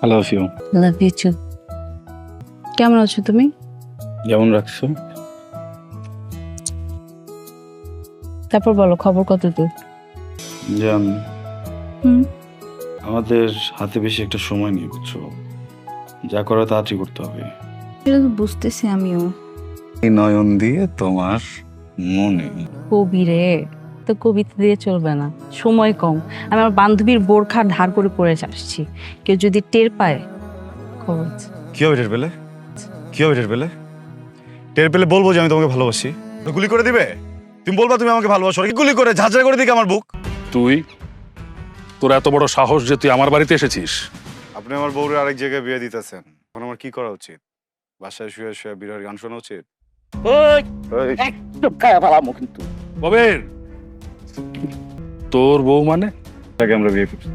I love you. Love you too. কেমন আছো তুমি? যেমন রাখছো। তারপর বলো খবর কত দূর? জান, হুম। আমাদের হাতে বেশি একটা সময় নেই, বুঝছো? যা করা তাড়াতাড়ি করতে হবে। এটা তো বুঝতেছি আমিও। এই নয়ন দিয়ে তোমার মনে। কবি রে, তো কবিতা দিয়ে চলবে না, সময় কম। আমি আমার বান্ধবীর বোরখা ধার করে পড়ে আসছি, কেউ যদি টের পায় খবর আছে। কি হবে টের পেলে? কি হবে টের পেলে? টের পেলে বলবো যে আমি তোমাকে ভালোবাসি। গুলি করে দিবে? তুমি বলবা তুমি আমাকে ভালোবাসো, আর কি গুলি করে ঝাঁঝরা করে দিকে আমার বুক। তুই তোর এত বড় সাহস যে তুই আমার বাড়িতে এসেছিস? আপনি আমার বউরে আরেক জায়গায় বিয়ে দিতেছেন, এখন আমার কি করা উচিত? বাসায় শুয়ে শুয়ে বিরহের গান শোনা উচিত? কবির, তোর বউ মানে? তাকে আমরা বিয়ে করছি।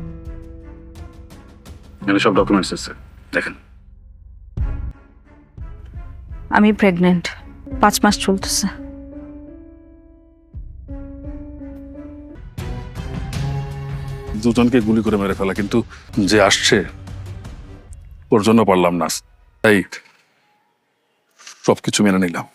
এখানে সব ডকুমেন্টস আছে, দেখেন। আমি প্রেগনেন্ট, 5 মাস চলতেছে। দুজনকে গুলি করে মেরে ফেলা, কিন্তু যে আসছে ওর জন্য পারলাম না, তাই সবকিছু মেনে নিলাম।